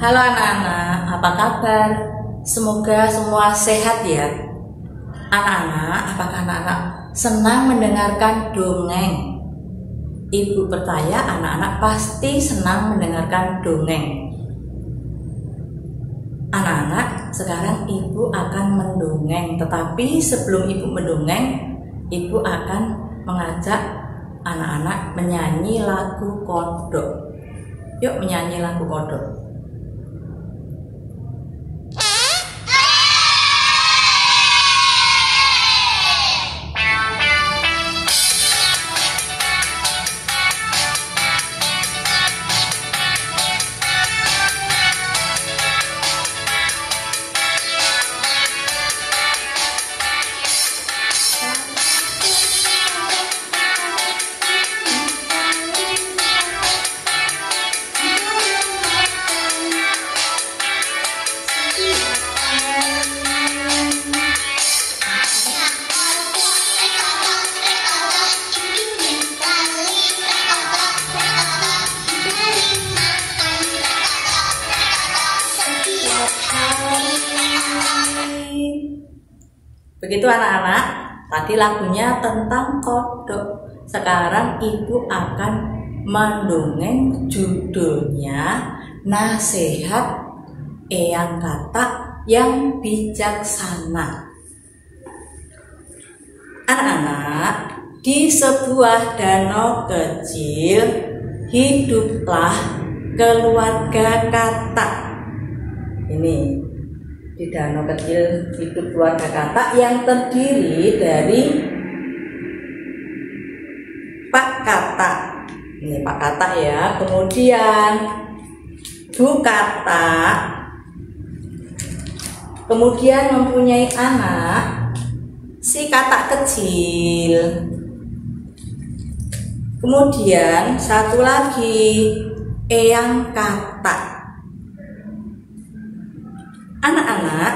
Halo anak-anak, apa kabar? Semoga semua sehat ya. Anak-anak, apakah anak-anak senang mendengarkan dongeng? Ibu percaya anak-anak pasti senang mendengarkan dongeng. Anak-anak, sekarang ibu akan mendongeng. Tetapi sebelum ibu mendongeng, ibu akan mengajak anak-anak menyanyi lagu kodok. Yuk menyanyi lagu kodok. Begitu anak-anak, tadi lagunya tentang kodok. Sekarang ibu akan mendongeng, judulnya Nasihat Eyang Katak yang Bijaksana. Anak-anak, di sebuah danau kecil hiduplah keluarga katak. Ini di danau kecil hidup keluarga katak yang terdiri dari Pak Katak. Ini Pak Katak ya. Kemudian Bu Katak. Kemudian mempunyai anak si katak kecil. Kemudian satu lagi Eyang Katak. Anak-anak,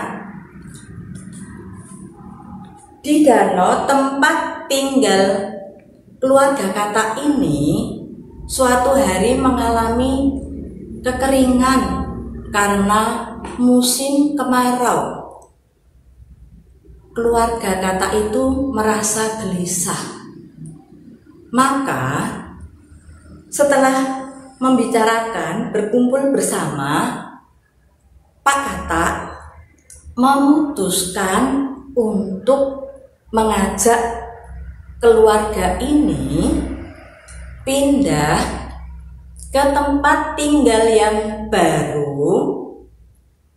di danau tempat tinggal keluarga katak ini suatu hari mengalami kekeringan karena musim kemarau. Keluarga katak itu merasa gelisah. Maka setelah membicarakan, berkumpul bersama, Pak Katak memutuskan untuk mengajak keluarga ini pindah ke tempat tinggal yang baru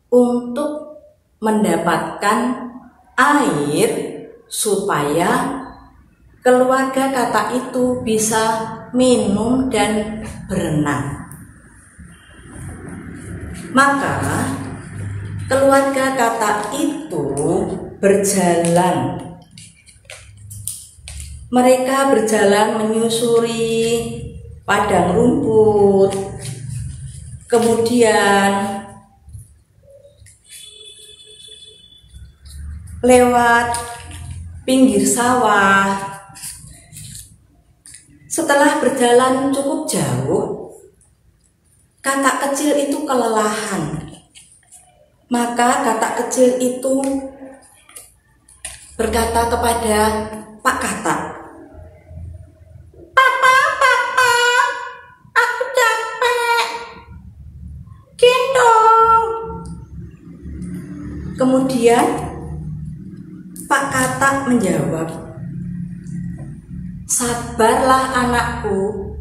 untuk mendapatkan air supaya keluarga katak itu bisa minum dan berenang. Maka keluarga katak itu berjalan. Mereka berjalan menyusuri padang rumput, kemudian lewat pinggir sawah. Setelah berjalan cukup jauh, katak kecil itu kelelahan. Maka katak kecil itu berkata kepada Pak Katak, "Papa, aku capek, gendong." Kemudian Pak Katak menjawab, "Sabarlah anakku,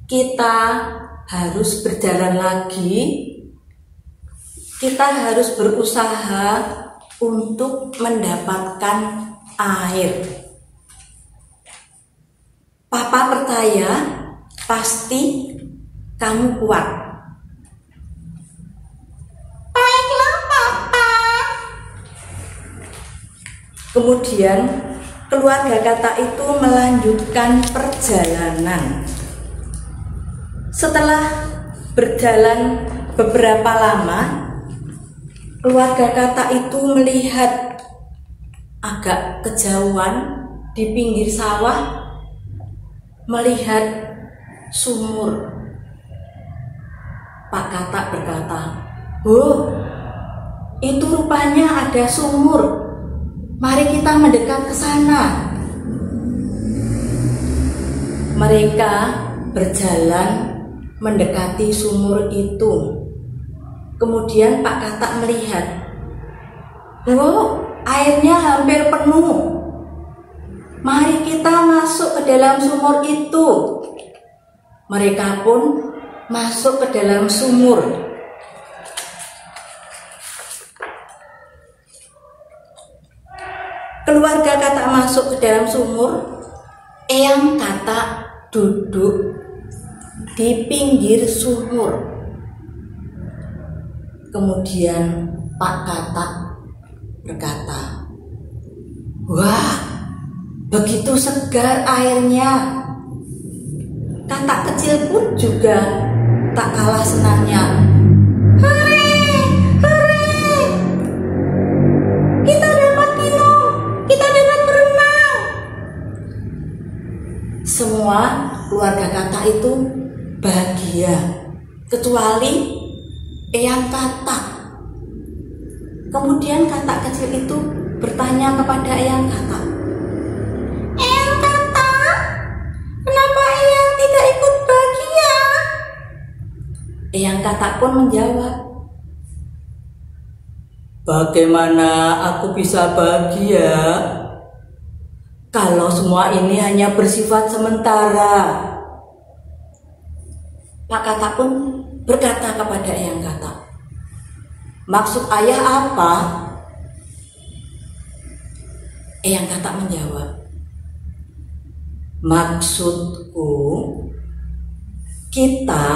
kita harus berjalan lagi. Kita harus berusaha untuk mendapatkan air. Papa percaya pasti kamu kuat." "Baiklah, Papa." Kemudian keluarga katak itu melanjutkan perjalanan. Setelah berjalan beberapa lama, keluarga katak itu melihat agak kejauhan di pinggir sawah, melihat sumur. Pak Katak berkata, "Oh, itu rupanya ada sumur. Mari kita mendekat ke sana." Mereka berjalan mendekati sumur itu. Kemudian Pak Katak melihat, "Oh, airnya hampir penuh. Mari kita masuk ke dalam sumur itu." Mereka pun masuk ke dalam sumur. Keluarga Katak masuk ke dalam sumur. Eyang Katak duduk di pinggir sumur. Kemudian Pak Katak berkata, "Wah, begitu segar airnya." Katak kecil pun juga tak kalah senangnya. "Hore, hore! Kita dapat minum, kita dapat berenang." Semua keluarga Katak itu bahagia, kecuali Eyang Katak. Kemudian Katak kecil itu bertanya kepada Eyang Katak, "Eyang Katak, kenapa Eyang tidak ikut bahagia?" Eyang Katak pun menjawab, "Bagaimana aku bisa bahagia kalau semua ini hanya bersifat sementara?" Pak Katak pun berkata kepada Eyang Katak, "Maksud ayah apa?" Eyang Katak menjawab, "Maksudku, kita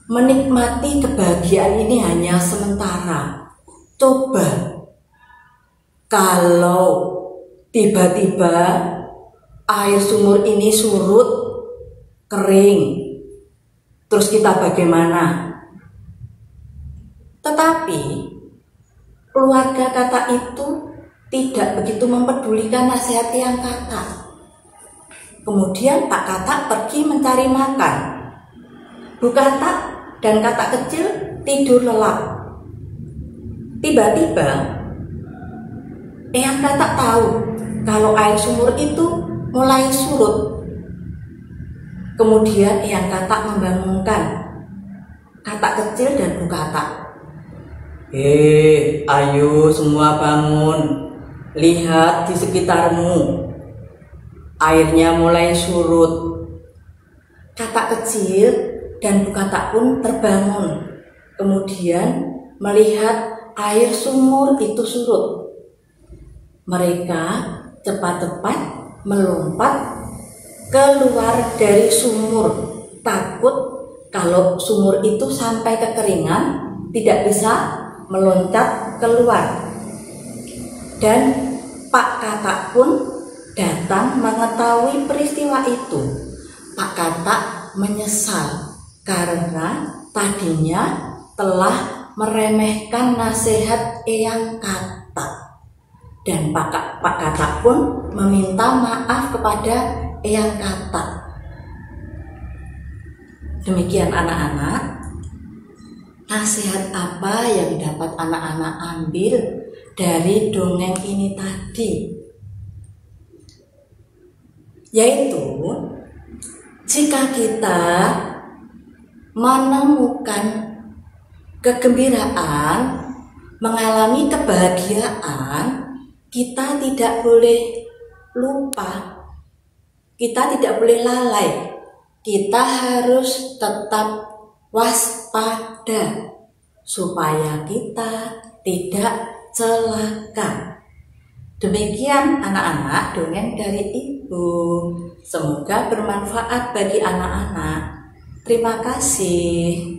menikmati kebahagiaan ini hanya sementara. Coba kalau tiba-tiba air sumur ini surut, kering, terus kita bagaimana?" Tetapi keluarga Katak itu tidak begitu mempedulikan nasihat Eyang Katak. Kemudian Pak Katak pergi mencari makan. Bu Katak dan Katak kecil tidur lelap. Tiba-tiba Eyang Katak tahu kalau air sumur itu mulai surut. Kemudian Eyang Katak membangunkan Katak kecil dan Bu Katak. Ayo semua bangun. Lihat di sekitarmu. Airnya mulai surut." Katak kecil dan Bu Katak pun terbangun. Kemudian melihat air sumur itu surut. Mereka cepat-cepat melompat keluar dari sumur, takut kalau sumur itu sampai kekeringan tidak bisa meloncat keluar. Dan Pak Katak pun datang mengetahui peristiwa itu. Pak Katak menyesal karena tadinya telah meremehkan nasihat Eyang Katak. Dan Pak Katak pun meminta maaf kepada Eyang Katak. Demikian anak-anak, nasihat apa yang dapat anak-anak ambil dari dongeng ini tadi? Yaitu, jika kita menemukan kegembiraan, mengalami kebahagiaan, kita tidak boleh lupa, kita tidak boleh lalai, kita harus tetap waspada supaya kita tidak celaka. Demikian anak-anak dongeng dari Ibu. Semoga bermanfaat bagi anak-anak. Terima kasih.